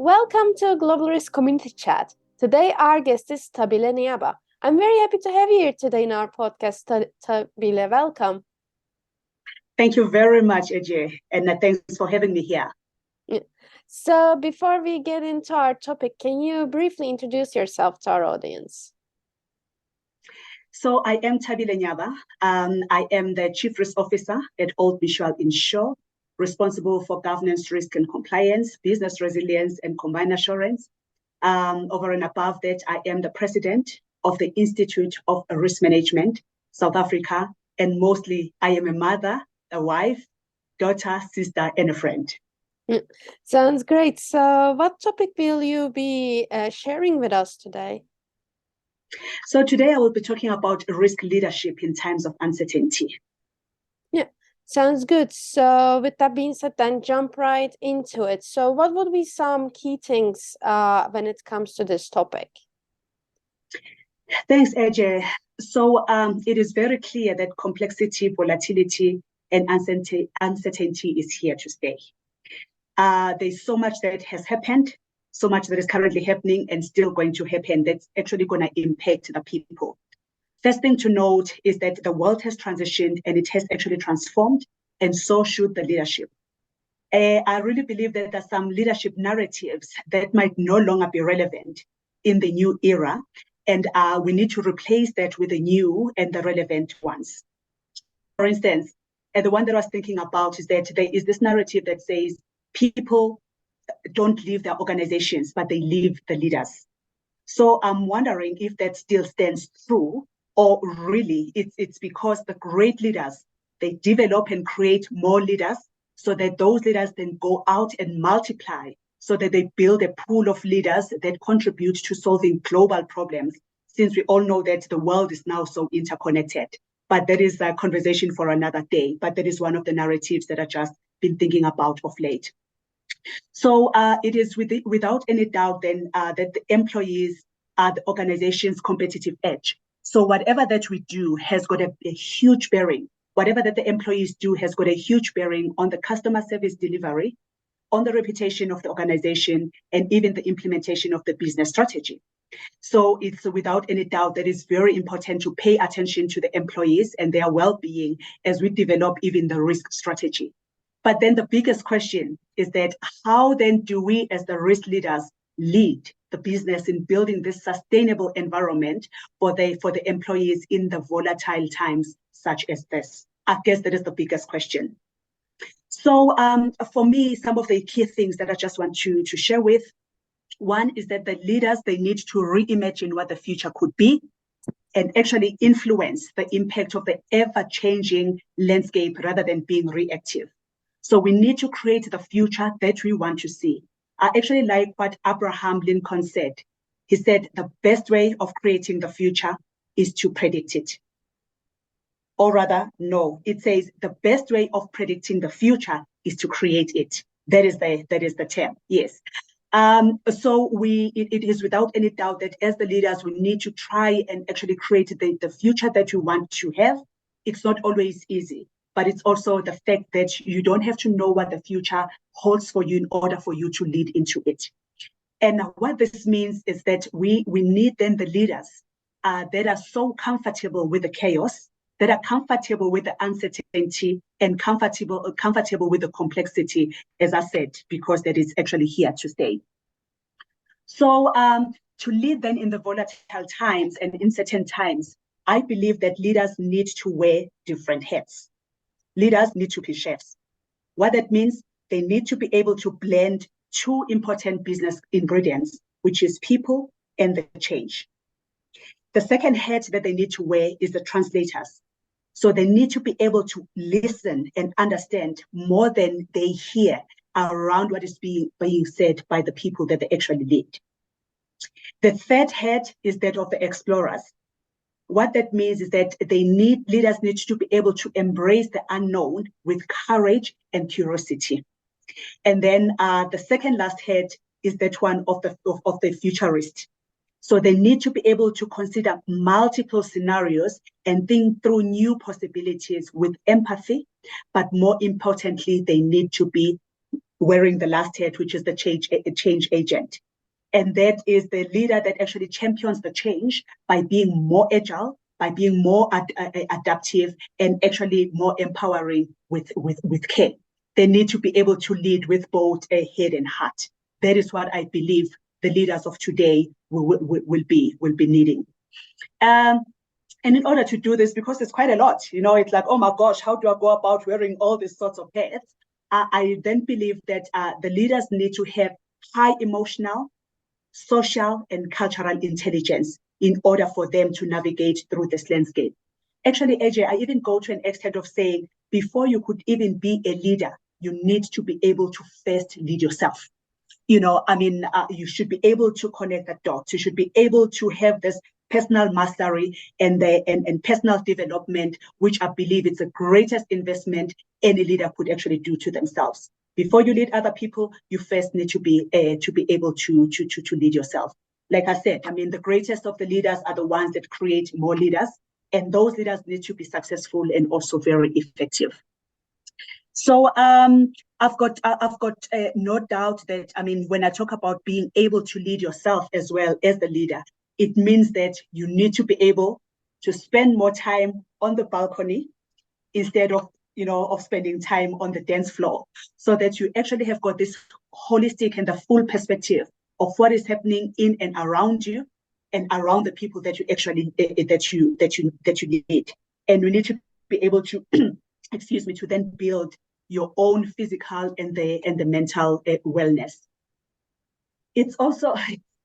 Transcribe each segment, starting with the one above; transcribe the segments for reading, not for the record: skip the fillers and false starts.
Welcome to Global Risk Community Chat. Today our guest is Thabile Nyaba. I'm very happy to have you here today in our podcast, Thabile. Welcome. Thank you very much, Ajay, and thanks for having me here. So before we get into our topic, can you briefly introduce yourself to our audience? So I am Thabile Nyaba. I am the Chief Risk Officer at Old Mutual Insure, responsible for governance, risk and compliance, business resilience and combined assurance. Over and above that, I am the President of the Institute of Risk Management, South Africa, and mostly I am a mother, a wife, daughter, sister, and a friend. Sounds great. So what topic will you be sharing with us today? So today I will be talking about risk leadership in times of uncertainty. Yeah, sounds good. So with that being said, then jump right into it. So what would be some key things when it comes to this topic? Thanks, Ajay. So it is very clear that complexity, volatility, and uncertainty is here to stay. There's so much that has happened, so much that is currently happening and still going to happen that's actually going to impact the people. First thing to note is that the world has transitioned and it has actually transformed, and so should the leadership. I really believe that there are some leadership narratives that might no longer be relevant in the new era, and we need to replace that with the new and the relevant ones. For instance, the one that I was thinking about is that there is this narrative that says people don't leave their organizations, but they leave the leaders. So I'm wondering if that still stands true, or really it's because the great leaders, they develop and create more leaders so that those leaders then go out and multiply, so that they build a pool of leaders that contribute to solving global problems, since we all know that the world is now so interconnected. But that is a conversation for another day. But that is one of the narratives that I've just been thinking about of late. So it is without any doubt then that the employees are the organization's competitive edge. So whatever that we do has got a huge bearing. Whatever that the employees do has got a huge bearing on the customer service delivery, on the reputation of the organization, and even the implementation of the business strategy. So it's without any doubt that it's very important to pay attention to the employees and their well-being as we develop even the risk strategy. But then the biggest question is that how then do we as the risk leaders lead the business in building this sustainable environment for the employees in the volatile times such as this? I guess that is the biggest question. So for me, some of the key things that I just want to share with, one is that the leaders, they need to reimagine what the future could be and actually influence the impact of the ever-changing landscape rather than being reactive. So we need to create the future that we want to see. I actually like what Abraham Lincoln said. He said, the best way of creating the future is to predict it. Or rather, no, it says the best way of predicting the future is to create it. That is the term, yes. So it is without any doubt that as the leaders, we need to try and actually create the future that we want to have. It's not always easy, but it's also the fact that you don't have to know what the future holds for you in order for you to lead into it. And what this means is that we need then the leaders that are so comfortable with the chaos, that are comfortable with the uncertainty, and comfortable with the complexity, as I said, because that is actually here to stay. So to lead then in the volatile times and uncertain times, I believe that leaders need to wear different hats. Leaders need to be chefs. What that means, they need to be able to blend two important business ingredients, which is people and the change. The second hat that they need to wear is the translators. So they need to be able to listen and understand more than they hear around what is being said by the people that they actually lead. The third hat is that of the explorers. What that means is that leaders need to be able to embrace the unknown with courage and curiosity. And then the second last hat is that one of the futurist. So they need to be able to consider multiple scenarios and think through new possibilities with empathy, but more importantly, they need to be wearing the last hat, which is the change agent. And that is the leader that actually champions the change by being more agile, by being more adaptive, and actually more empowering with care. They need to be able to lead with both a head and heart. That is what I believe the leaders of today will be needing. And in order to do this, because it's quite a lot, it's like, oh my gosh, how do I go about wearing all these sorts of hats? I then believe that the leaders need to have high emotional, social, and cultural intelligence in order for them to navigate through this landscape. Actually, AJ, I even go to an extent of saying, before you could even be a leader, you need to be able to first lead yourself. You should be able to connect the dots. You should be able to have this personal mastery and personal development, which I believe is the greatest investment any leader could actually do to themselves. Before you lead other people, you first need to be able to lead yourself. Like I said, the greatest of the leaders are the ones that create more leaders, and those leaders need to be successful and also very effective. So I've got no doubt that, when I talk about being able to lead yourself as well as the leader, it means that you need to be able to spend more time on the balcony instead of spending time on the dance floor, so that you actually have got this holistic and the full perspective of what is happening in and around you and around the people that you actually that you lead. And we need to be able to to then build your own physical and the mental wellness. It's also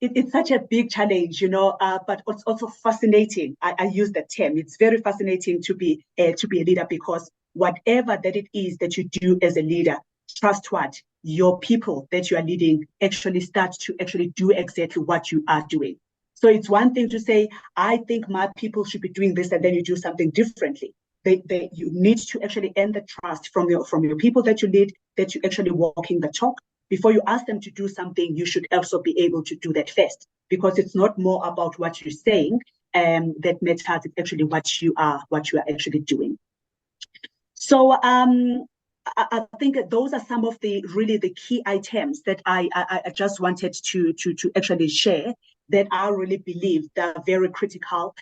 it's such a big challenge, but it's also fascinating. I use the term. It's very fascinating to be a leader, because whatever that it is that you do as a leader, trust what your people that you are leading actually start to actually do exactly what you are doing. So it's one thing to say, I think my people should be doing this, and then you do something differently. You need to actually earn the trust from your people that you lead, that you actually walking the talk. Before you ask them to do something, you should also be able to do that first, because it's not more about what you're saying that matters. It's actually what you are actually doing. So I think that those are some of the key items that I just wanted to actually share, that I really believe that are very critical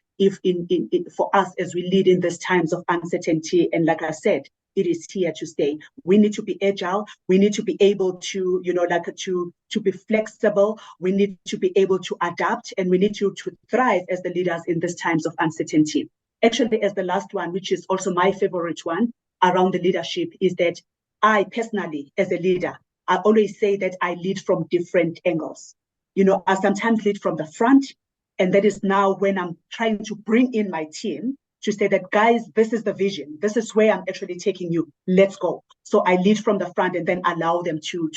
for us as we lead in these times of uncertainty. And like I said, it is here to stay. We need to be agile. We need to be able to, to be flexible. We need to be able to adapt, and we need to thrive as the leaders in these times of uncertainty. Actually, as the last one, which is also my favorite one around the leadership, is that I personally, as a leader, I always say that I lead from different angles. I sometimes lead from the front, and that is now when I'm trying to bring in my team to say that, guys, this is the vision. This is where I'm actually taking you. Let's go. So I lead from the front and then allow them to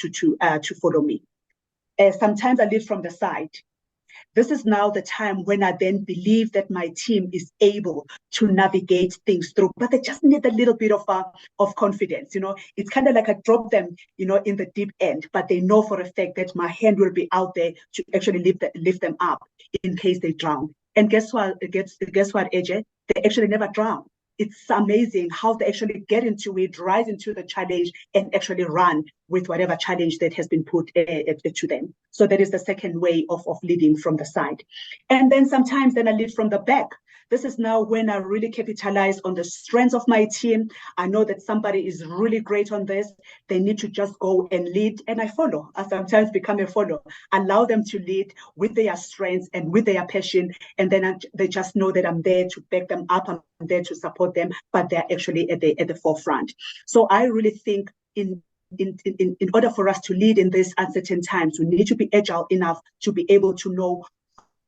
follow me. Sometimes I lead from the side. This is now the time when I then believe that my team is able to navigate things through, but they just need a little bit of confidence. It's kind of like I drop them, in the deep end, but they know for a fact that my hand will be out there to actually lift them up in case they drown. And guess what, AJ? They actually never drown. It's amazing how they actually get into it, rise into the challenge, and actually run with whatever challenge that has been put to them. So that is the second way of leading from the side. And then sometimes I lead from the back. This is now when I really capitalize on the strengths of my team. I know that somebody is really great on this. They need to just go and lead, and I follow. I sometimes become a follower. Allow them to lead with their strengths and with their passion, and then they just know that I'm there to back them up. I'm there to support them, but they're actually at the forefront. So I really think in order for us to lead in these uncertain times, we need to be agile enough to be able to know,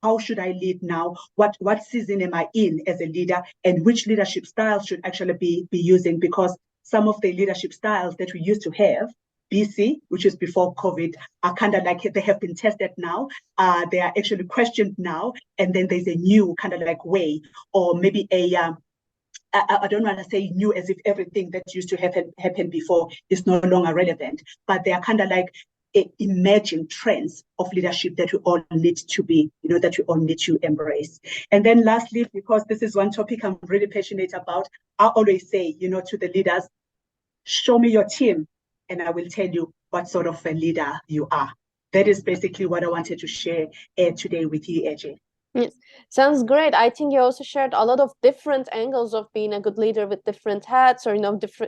how should I lead now? What season am I in as a leader? And which leadership styles should actually be using? Because some of the leadership styles that we used to have, BC, which is before COVID, are kind of like, they have been tested now. They are actually questioned now. And then there's a new kind of like way, or maybe I don't want to say new as if everything that used to happen before is no longer relevant, but they are kind of like emerging trends of leadership that we all need to be, that we all need to embrace. And then lastly, because this is one topic I'm really passionate about, I always say, to the leaders, show me your team and I will tell you what sort of a leader you are. That is basically what I wanted to share today with you, AJ. Yes, sounds great. I think you also shared a lot of different angles of being a good leader with different hats, or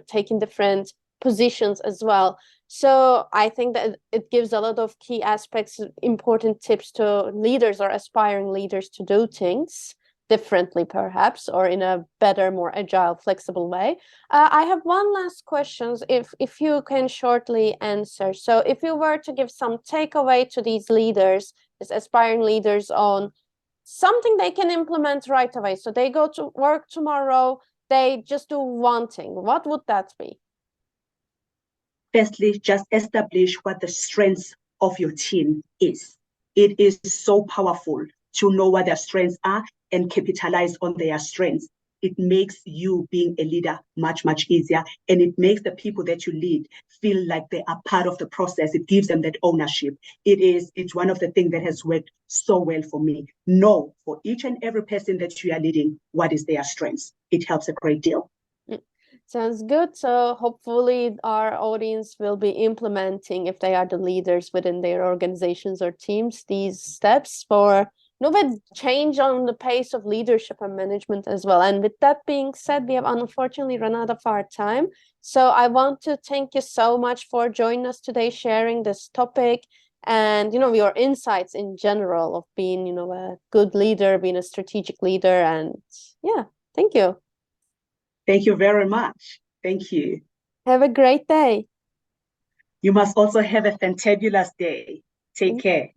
taking different positions as well. So I think that it gives a lot of key aspects, important tips to leaders or aspiring leaders to do things differently, perhaps, or in a better, more agile, flexible way. I have one last question, if you can shortly answer. So if you were to give some takeaway to these leaders, these aspiring leaders, on something they can implement right away. So they go to work tomorrow, they just do one thing. What would that be? Firstly, just establish what the strengths of your team is. It is so powerful to know what their strengths are and capitalize on their strengths. It makes you being a leader much, much easier. And it makes the people that you lead feel like they are part of the process. It gives them that ownership. It's one of the things that has worked so well for me. Know for each and every person that you are leading, what is their strengths. It helps a great deal. Sounds good. So hopefully our audience will be implementing, if they are the leaders within their organizations or teams, these steps for with change on the pace of leadership and management as well. And with that being said, we have unfortunately run out of our time. So I want to thank you so much for joining us today, sharing this topic, and your insights in general of being a good leader, being a strategic leader. And yeah, thank you. Thank you very much. Thank you. Have a great day. You must also have a fantabulous day. Take care.